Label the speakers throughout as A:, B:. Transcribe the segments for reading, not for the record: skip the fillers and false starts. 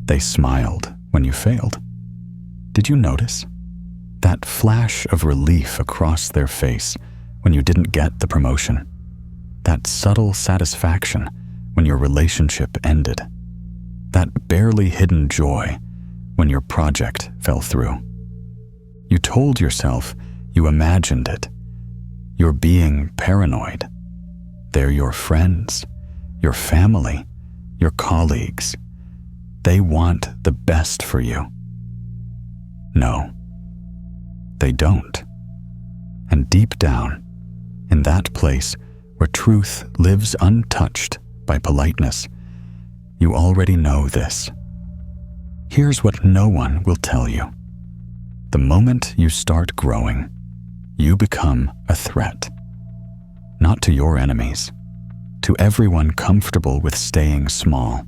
A: They smiled when you failed. Did you notice? That flash of relief across their face when you didn't get the promotion. That subtle satisfaction when your relationship ended. That barely hidden joy when your project fell through. You told yourself you imagined it. You're being paranoid. They're your friends, your family, your colleagues. They want the best for you. No, they don't. And deep down, in that place where truth lives untouched by politeness, you already know this. Here's what no one will tell you. The moment you start growing, you become a threat. Not to your enemies, to everyone comfortable with staying small.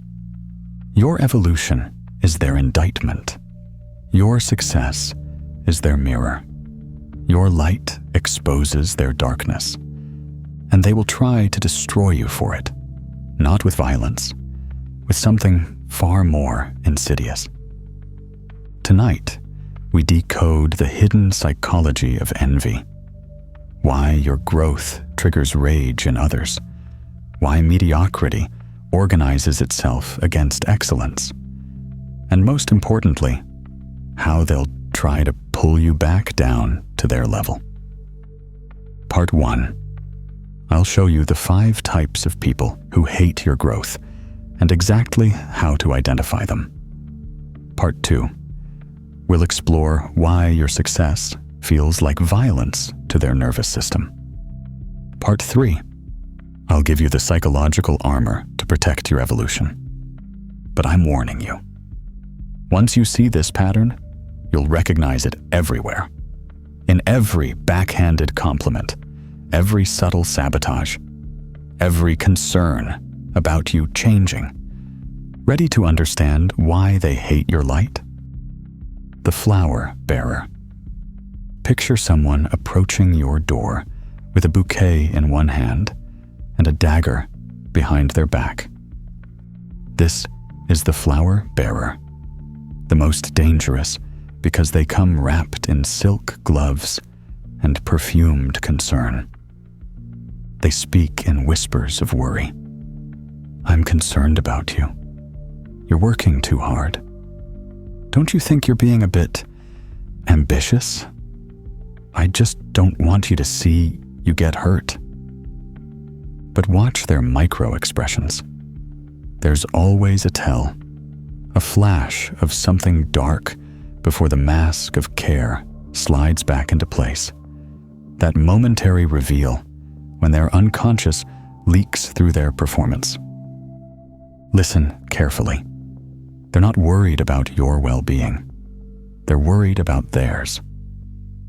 A: Your evolution is their indictment. Your success is their mirror. Your light exposes their darkness, and they will try to destroy you for it, not with violence, with something far more insidious. Tonight, we decode the hidden psychology of envy, why your growth triggers rage in others, why mediocrity organizes itself against excellence, and most importantly, how they'll try to pull you back down to their level. Part 1. I'll show you the 5 types of people who hate your growth and exactly how to identify them. Part 2. We'll explore why your success feels like violence to their nervous system. Part 3. I'll give you the psychological armor to protect your evolution. But I'm warning you. Once you see this pattern, you'll recognize it everywhere. In every backhanded compliment, every subtle sabotage, every concern about you changing. Ready to understand why they hate your light? The flower bearer. Picture someone approaching your door with a bouquet in one hand and a dagger behind their back. This is the flower bearer, the most dangerous because they come wrapped in silk gloves and perfumed concern. They speak in whispers of worry. I'm concerned about you. You're working too hard. Don't you think you're being a bit ambitious? I just don't want you to see you get hurt. But watch their micro expressions. There's always a tell, a flash of something dark before the mask of care slides back into place. That momentary reveal when their unconscious leaks through their performance. Listen carefully. They're not worried about your well-being. They're worried about theirs.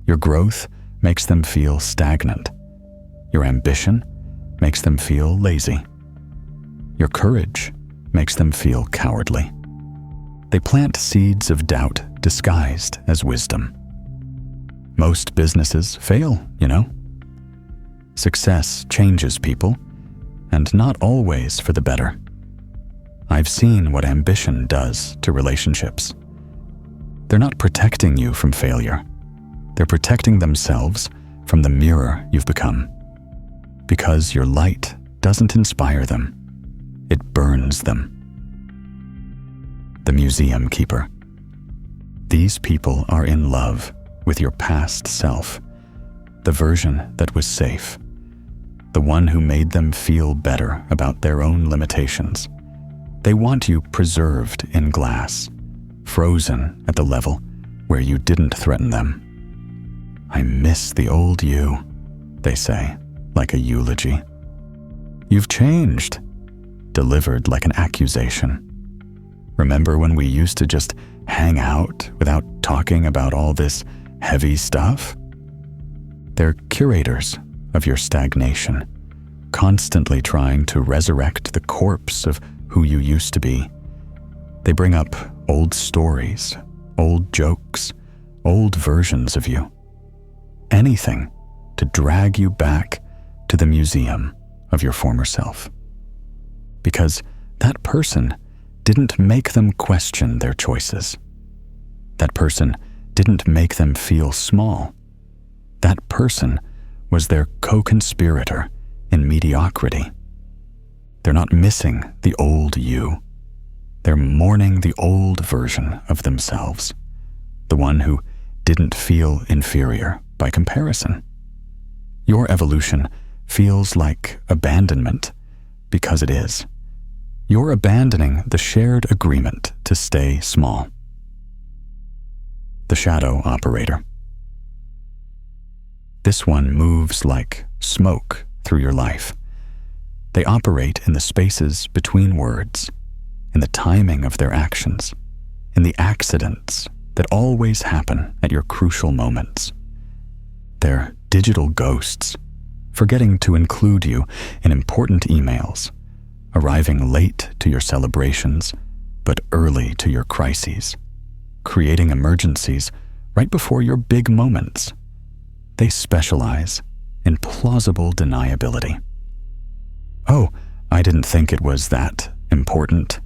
A: Your growth makes them feel stagnant. Your ambition makes them feel lazy. Your courage makes them feel cowardly. They plant seeds of doubt disguised as wisdom. Most businesses fail, you know. Success changes people, and not always for the better. I've seen what ambition does to relationships. They're not protecting you from failure. They're protecting themselves from the mirror you've become. Because your light doesn't inspire them, it burns them. The museum keeper. These people are in love with your past self, the version that was safe, the one who made them feel better about their own limitations. They want you preserved in glass, frozen at the level where you didn't threaten them. I miss the old you, they say, like a eulogy. You've changed, delivered like an accusation. Remember when we used to just hang out without talking about all this heavy stuff? They're curators of your stagnation, constantly trying to resurrect the corpse of who you used to be. They bring up old stories, old jokes, old versions of you. Anything to drag you back to the museum of your former self. Because that person didn't make them question their choices. That person didn't make them feel small. That person was their co-conspirator in mediocrity. They're not missing the old you. They're mourning the old version of themselves, the one who didn't feel inferior by comparison. Your evolution feels like abandonment because it is. You're abandoning the shared agreement to stay small. The shadow operator. This one moves like smoke through your life. They operate in the spaces between words, in the timing of their actions, in the accidents that always happen at your crucial moments. They're digital ghosts, forgetting to include you in important emails, arriving late to your celebrations, but early to your crises, creating emergencies right before your big moments. They specialize in plausible deniability. "Oh, I didn't think it was that important,"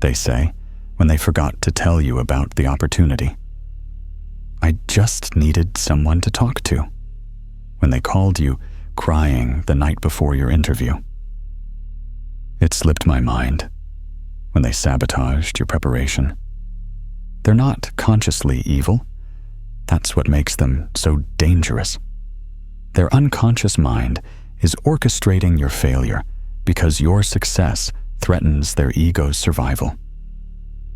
A: they say when they forgot to tell you about the opportunity. "I just needed someone to talk to," when they called you crying the night before your interview. "It slipped my mind," when they sabotaged your preparation. They're not consciously evil. That's what makes them so dangerous. Their unconscious mind is orchestrating your failure because your success threatens their ego's survival.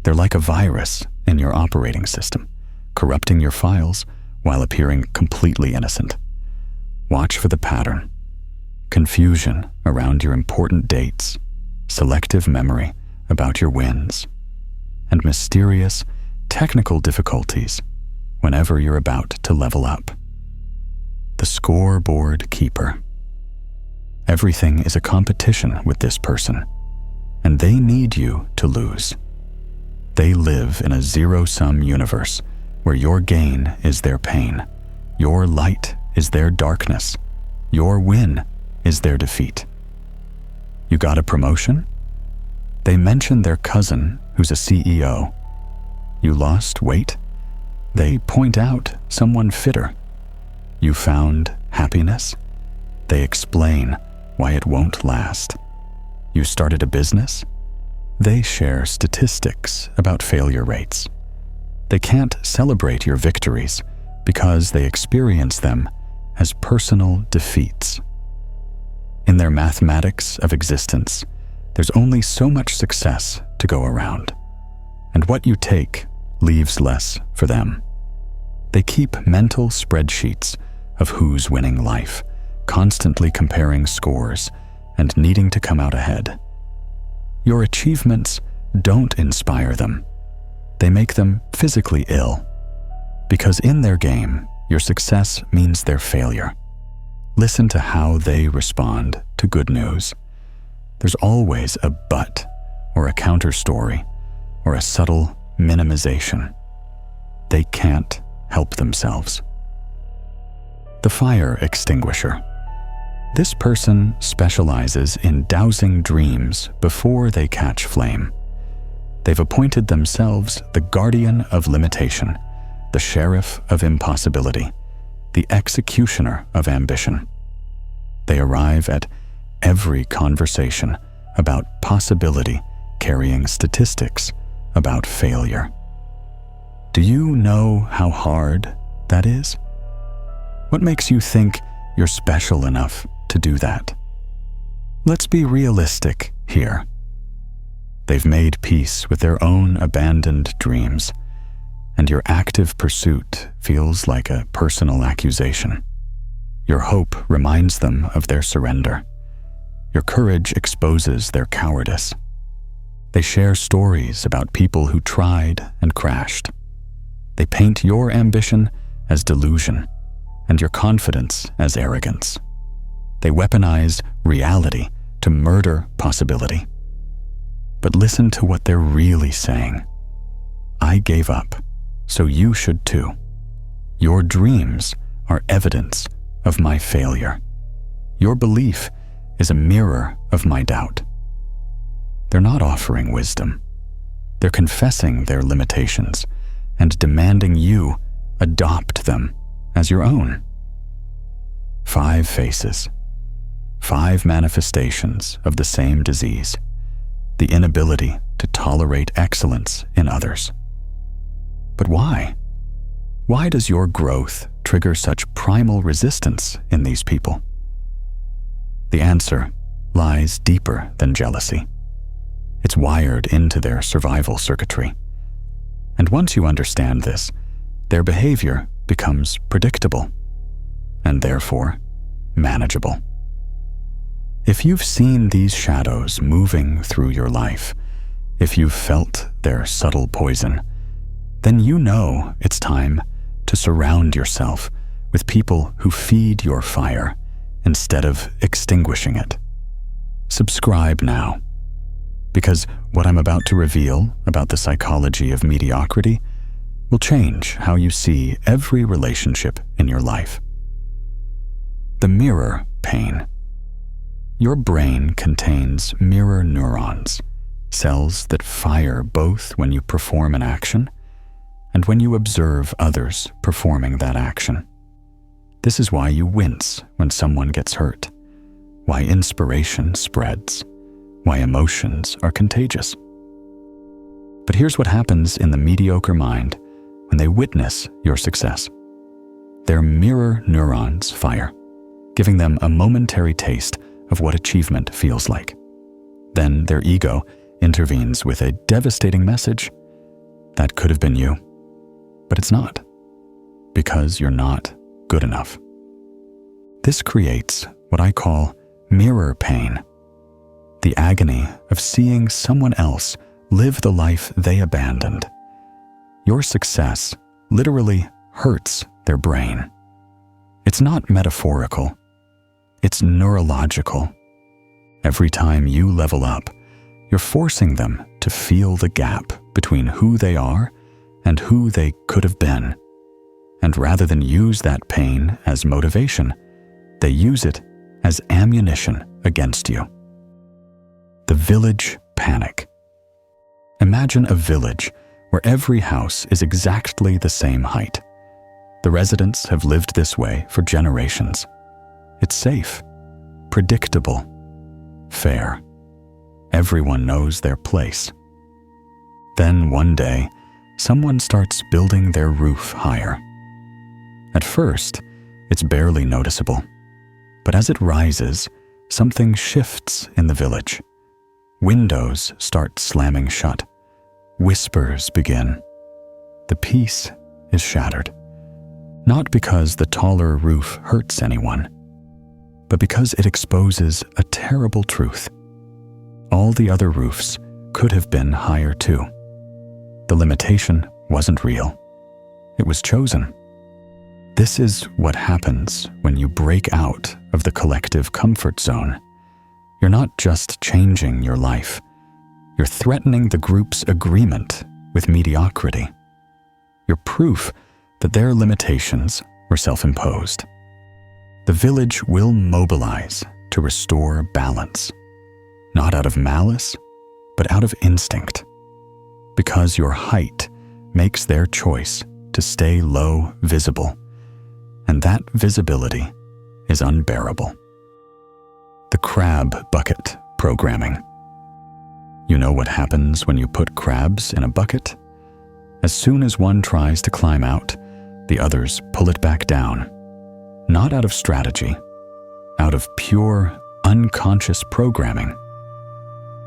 A: They're like a virus in your operating system, corrupting your files while appearing completely innocent. Watch for the pattern: confusion around your important dates, selective memory about your wins, and mysterious technical difficulties whenever you're about to level up. The scoreboard keeper. Everything is a competition with this person, and they need you to lose. They live in a zero-sum universe where your gain is their pain, your light is their darkness, your win is their defeat. You got a promotion? They mention their cousin who's a CEO. You lost weight? They point out someone fitter. You found happiness? They explain why it won't last. You started a business? They share statistics about failure rates. They can't celebrate your victories because they experience them as personal defeats. In their mathematics of existence, there's only so much success to go around, and what you take leaves less for them. They keep mental spreadsheets of who's winning life, constantly comparing scores and needing to come out ahead. Your achievements don't inspire them. They make them physically ill, because in their game, your success means their failure. Listen to how they respond to good news. There's always a but, or a counter story, or a subtle minimization. They can't help themselves. The fire extinguisher. This person specializes in dousing dreams before they catch flame. They've appointed themselves the guardian of limitation, the sheriff of impossibility, the executioner of ambition. They arrive at every conversation about possibility carrying statistics about failure. Do you know how hard that is? What makes you think you're special enough to do that? Let's be realistic here. They've made peace with their own abandoned dreams, and your active pursuit feels like a personal accusation. Your hope reminds them of their surrender. Your courage exposes their cowardice. They share stories about people who tried and crashed. They paint your ambition as delusion and your confidence as arrogance. They weaponize reality to murder possibility. But listen to what they're really saying. I gave up, so you should too. Your dreams are evidence of my failure. Your belief is a mirror of my doubt. They're not offering wisdom. They're confessing their limitations and demanding you adopt them as your own. 5 faces, 5 manifestations of the same disease, the inability to tolerate excellence in others. But why? Why does your growth trigger such primal resistance in these people? The answer lies deeper than jealousy. It's wired into their survival circuitry. And once you understand this, their behavior becomes predictable and therefore manageable. If you've seen these shadows moving through your life, if you've felt their subtle poison, then you know it's time to surround yourself with people who feed your fire instead of extinguishing it. Subscribe now, because what I'm about to reveal about the psychology of mediocrity will change how you see every relationship in your life. The mirror pain. Your brain contains mirror neurons, cells that fire both when you perform an action and when you observe others performing that action. This is why you wince when someone gets hurt, why inspiration spreads, why emotions are contagious. But here's what happens in the mediocre mind when they witness your success. Their mirror neurons fire, giving them a momentary taste of what achievement feels like. Then their ego intervenes with a devastating message. That could have been you, but it's not, because you're not good enough. This creates what I call mirror pain, the agony of seeing someone else live the life they abandoned. Your success literally hurts their brain. It's not metaphorical, it's neurological. Every time you level up, you're forcing them to feel the gap between who they are and who they could have been. And rather than use that pain as motivation, they use it as ammunition against you. The village panic. Imagine a village where every house is exactly the same height. The residents have lived this way for generations. It's safe, predictable, fair. Everyone knows their place. Then one day, someone starts building their roof higher. At first, it's barely noticeable, but as it rises, something shifts in the village. Windows start slamming shut. Whispers begin. The peace is shattered. Not because the taller roof hurts anyone, but because it exposes a terrible truth. All the other roofs could have been higher too. The limitation wasn't real. It was chosen. This is what happens when you break out of the collective comfort zone. You're not just changing your life. You're threatening the group's agreement with mediocrity. You're proof that their limitations were self-imposed. The village will mobilize to restore balance, not out of malice, but out of instinct, because your height makes their choice to stay low visible, and that visibility is unbearable. The crab bucket programming. You know what happens when you put crabs in a bucket? As soon as one tries to climb out, the others pull it back down. Not out of strategy, out of pure, unconscious programming.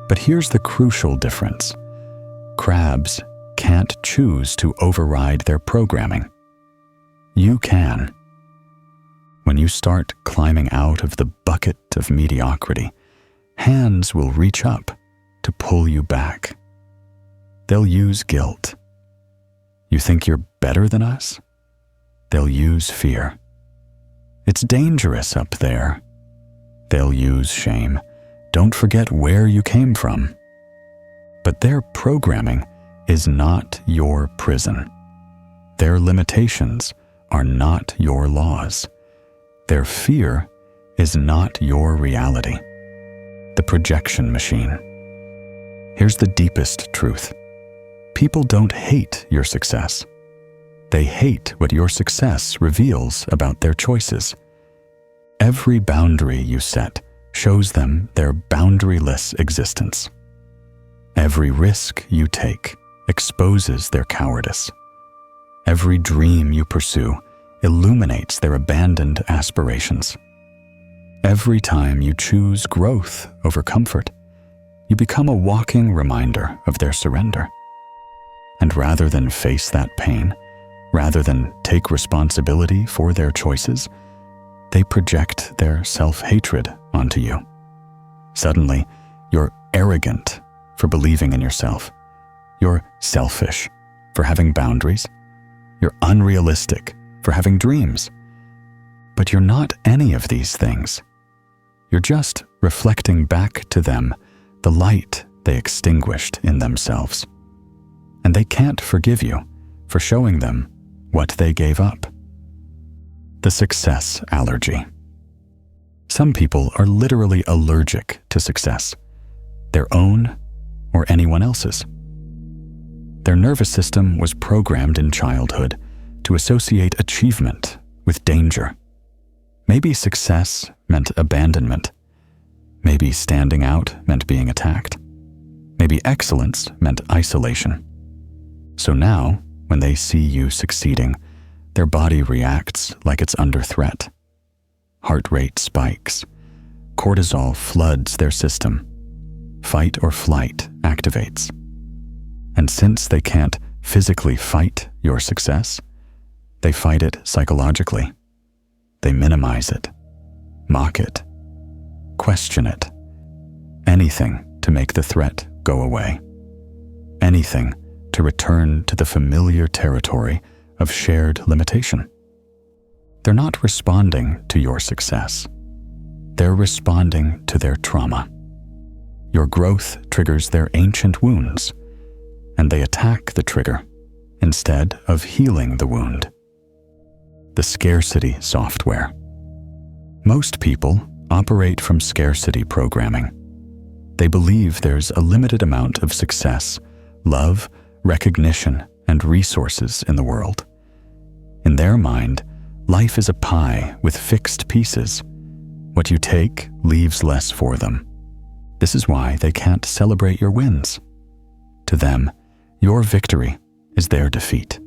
A: But here's the crucial difference. Crabs can't choose to override their programming. You can. When you start climbing out of the bucket of mediocrity, hands will reach up to pull you back. They'll use guilt. You think you're better than us? They'll use fear. It's dangerous up there. They'll use shame. Don't forget where you came from. But their programming is not your prison. Their limitations are not your laws. Their fear is not your reality. The projection machine. Here's the deepest truth. People don't hate your success. They hate what your success reveals about their choices. Every boundary you set shows them their boundaryless existence. Every risk you take exposes their cowardice. Every dream you pursue illuminates their abandoned aspirations. Every time you choose growth over comfort, you become a walking reminder of their surrender. And rather than face that pain, rather than take responsibility for their choices, they project their self-hatred onto you. Suddenly, you're arrogant for believing in yourself. You're selfish for having boundaries. You're unrealistic for having dreams. But you're not any of these things. You're just reflecting back to them the light they extinguished in themselves. And they can't forgive you for showing them what they gave up. The success allergy. Some people are literally allergic to success, their own or anyone else's. Their nervous system was programmed in childhood to associate achievement with danger. Maybe success meant abandonment. Maybe standing out meant being attacked. Maybe excellence meant isolation. So now, when they see you succeeding, their body reacts like it's under threat. Heart rate spikes. Cortisol floods their system. Fight or flight activates. And since they can't physically fight your success, they fight it psychologically. They minimize it, mock it, question it. Anything to make the threat go away. Anything to return to the familiar territory of shared limitation. They're not responding to your success. They're responding to their trauma. Your growth triggers their ancient wounds, and they attack the trigger instead of healing the wound. The scarcity software. Most people operate from scarcity programming. They believe there's a limited amount of success, love, recognition, and resources in the world. In their mind, life is a pie with fixed pieces. What you take leaves less for them. This is why they can't celebrate your wins. To them, your victory is their defeat.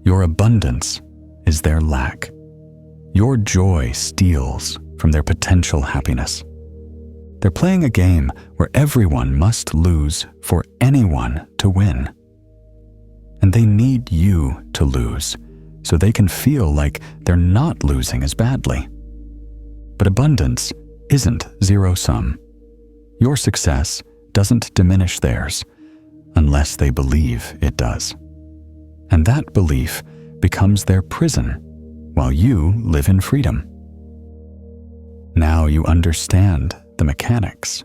A: Your abundance is their lack. Your joy steals from their potential happiness. They're playing a game where everyone must lose for anyone to win. And they need you to lose so they can feel like they're not losing as badly. But abundance isn't zero-sum. Your success doesn't diminish theirs unless they believe it does. And that belief becomes their prison while you live in freedom. Now you understand the mechanics.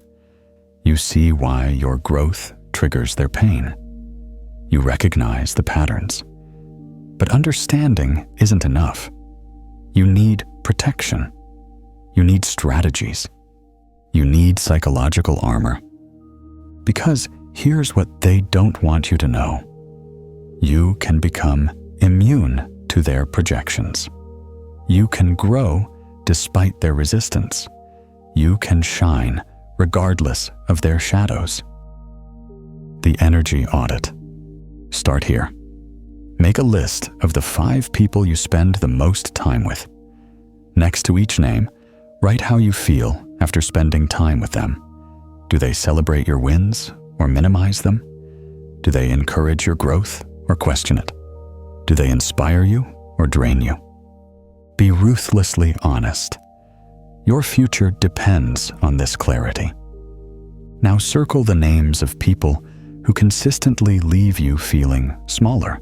A: You see why your growth triggers their pain. You recognize the patterns. But understanding isn't enough. You need protection. You need strategies. You need psychological armor. Because here's what they don't want you to know. You can become immune to their projections. You can grow despite their resistance. You can shine regardless of their shadows. The energy audit. Start here. Make a list of the 5 people you spend the most time with. Next to each name, write how you feel after spending time with them. Do they celebrate your wins or minimize them? Do they encourage your growth or question it? Do they inspire you or drain you? Be ruthlessly honest. Your future depends on this clarity. Now circle the names of people who consistently leave you feeling smaller,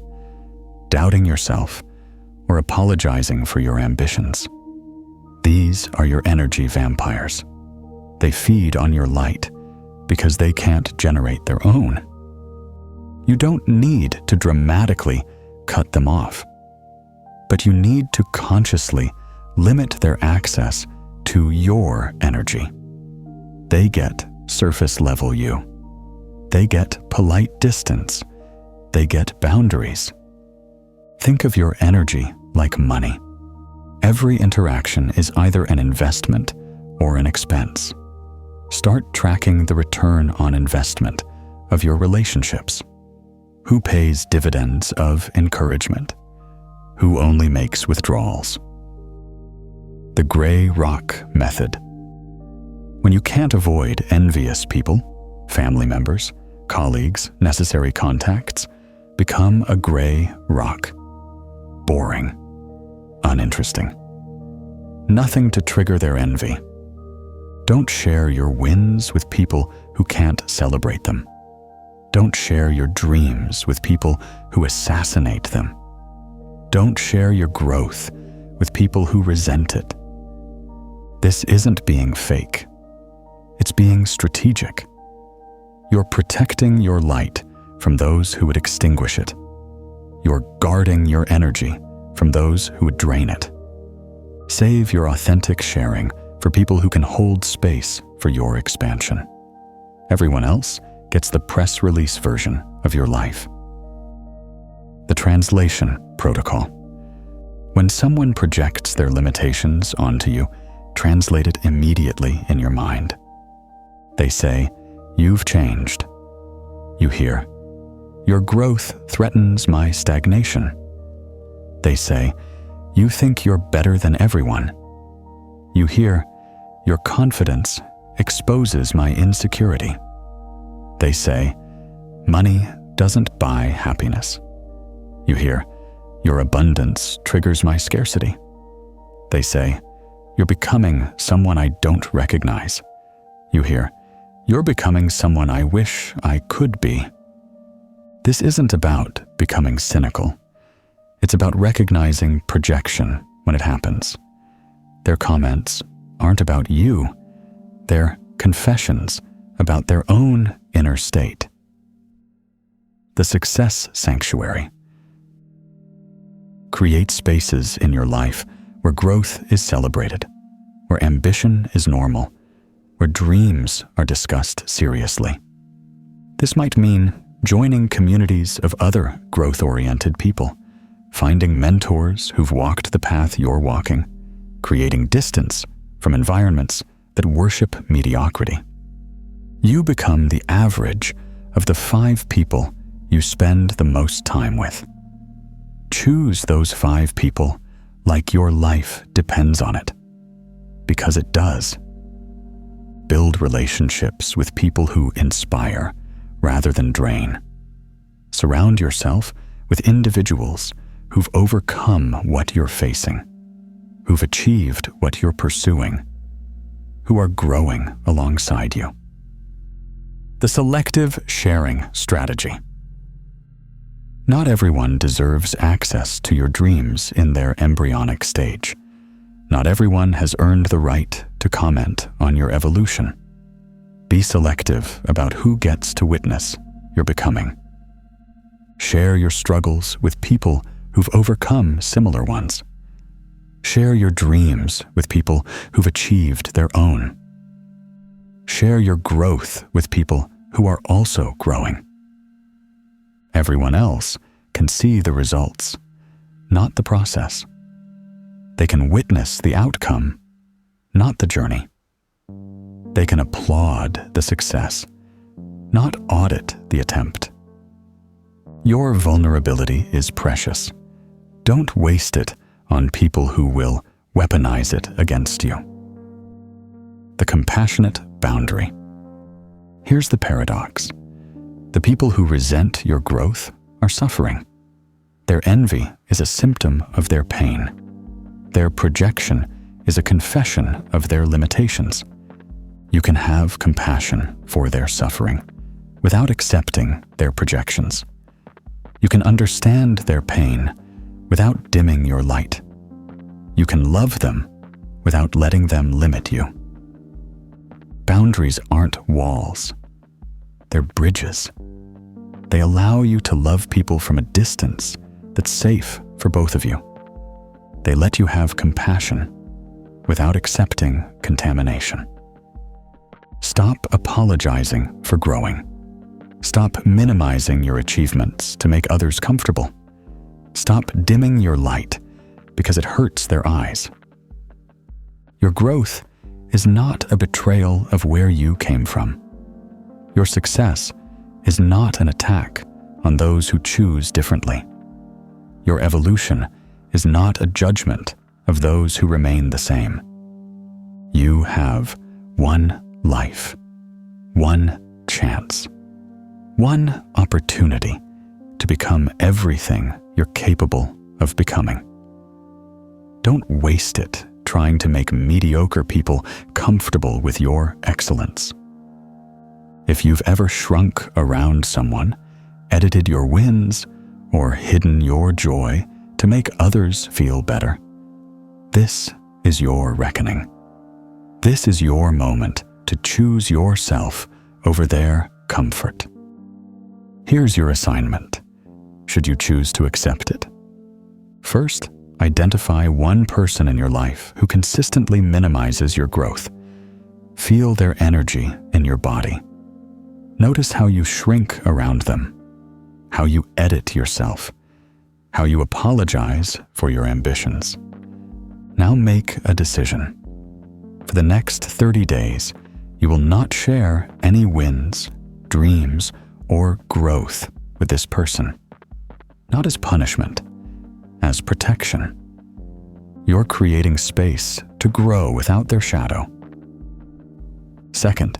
A: doubting yourself, or apologizing for your ambitions. These are your energy vampires. They feed on your light because they can't generate their own. You don't need to dramatically cut them off, but you need to consciously limit their access to your energy. They get surface level you. They get polite distance. they get boundaries. Think of your energy like money. Every interaction is either an investment or an expense. Start tracking the return on investment of your relationships. Who pays dividends of encouragement? Who only makes withdrawals? The gray rock method. When you can't avoid envious people, family members, colleagues, necessary contacts, become a gray rock. Boring. Uninteresting. Nothing to trigger their envy. Don't share your wins with people who can't celebrate them. Don't share your dreams with people who assassinate them. Don't share your growth with people who resent it. This isn't being fake. It's being strategic. You're protecting your light from those who would extinguish it. You're guarding your energy from those who would drain it. Save your authentic sharing for people who can hold space for your expansion. Everyone else gets the press release version of your life. The translation protocol. When someone projects their limitations onto you, translate it immediately in your mind. They say, "You've changed." You hear, "Your growth threatens my stagnation." They say, "You think you're better than everyone." You hear, "Your confidence exposes my insecurity." They say, "Money doesn't buy happiness." You hear, "Your abundance triggers my scarcity." They say, "You're becoming someone I don't recognize." You hear, "You're becoming someone I wish I could be." This isn't about becoming cynical. It's about recognizing projection when it happens. Their comments aren't about you. They're confessions about their own inner state. The success sanctuary. Create spaces in your life where growth is celebrated, where ambition is normal, where dreams are discussed seriously. This might mean joining communities of other growth-oriented people, finding mentors who've walked the path you're walking, creating distance from environments that worship mediocrity. You become the average of the 5 people you spend the most time with. Choose those 5 people like your life depends on it, because it does. Build relationships with people who inspire rather than drain. Surround yourself with individuals who've overcome what you're facing, who've achieved what you're pursuing, who are growing alongside you. The selective sharing strategy. Not everyone deserves access to your dreams in their embryonic stage. Not everyone has earned the right to comment on your evolution. Be selective about who gets to witness your becoming. Share your struggles with people who've overcome similar ones. Share your dreams with people who've achieved their own. Share your growth with people who are also growing. Everyone else can see the results, not the process. They can witness the outcome, not the journey. They can applaud the success, not audit the attempt. Your vulnerability is precious. Don't waste it on people who will weaponize it against you. The compassionate boundary. Here's the paradox. The people who resent your growth are suffering. Their envy is a symptom of their pain. Their projection is a confession of their limitations. You can have compassion for their suffering without accepting their projections. You can understand their pain without dimming your light. You can love them without letting them limit you. Boundaries aren't walls. They're bridges. They allow you to love people from a distance that's safe for both of you. They let you have compassion without accepting contamination. Stop apologizing for growing. Stop minimizing your achievements to make others comfortable. Stop dimming your light because it hurts their eyes. Your growth is not a betrayal of where you came from. Your success is not an attack on those who choose differently. Your evolution is not a judgment of those who remain the same. You have one life, one chance, one opportunity to become everything you're capable of becoming. Don't waste it trying to make mediocre people comfortable with your excellence. If you've ever shrunk around someone, edited your wins, or hidden your joy to make others feel better, this is your reckoning. This is your moment to choose yourself over their comfort. Here's your assignment, should you choose to accept it. First, identify one person in your life who consistently minimizes your growth. Feel their energy in your body. Notice how you shrink around them, how you edit yourself, how you apologize for your ambitions. Now make a decision. For the next 30 days, you will not share any wins, dreams, or growth with this person. Not as punishment, as protection. You're creating space to grow without their shadow. Second,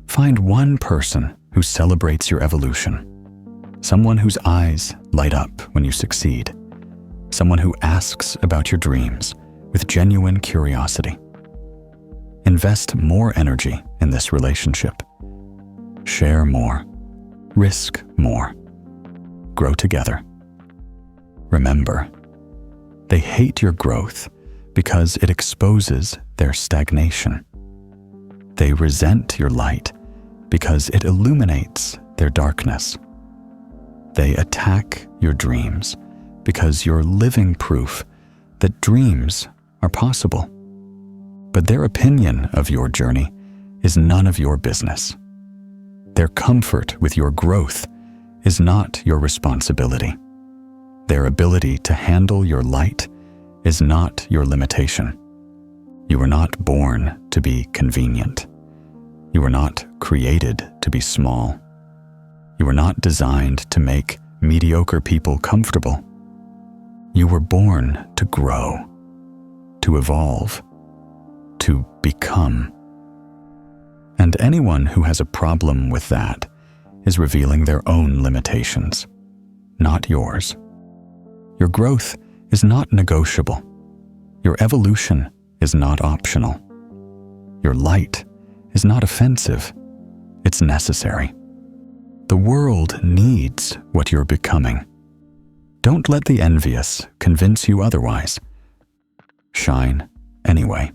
A: find one person who celebrates your evolution. Someone whose eyes light up when you succeed. Someone who asks about your dreams with genuine curiosity. Invest more energy in this relationship. Share more. Risk more. Grow together. Remember, they hate your growth because it exposes their stagnation. They resent your light because it illuminates their darkness. They attack your dreams because you're living proof that dreams are possible. But their opinion of your journey is none of your business. Their comfort with your growth is not your responsibility. Their ability to handle your light is not your limitation. You were not born to be convenient. You were not created to be small. You were not designed to make mediocre people comfortable. You were born to grow, to evolve, to become. And anyone who has a problem with that is revealing their own limitations, not yours. Your growth is not negotiable. Your evolution is not optional. Your light is not offensive. It's necessary. The world needs what you're becoming. Don't let the envious convince you otherwise. Shine anyway.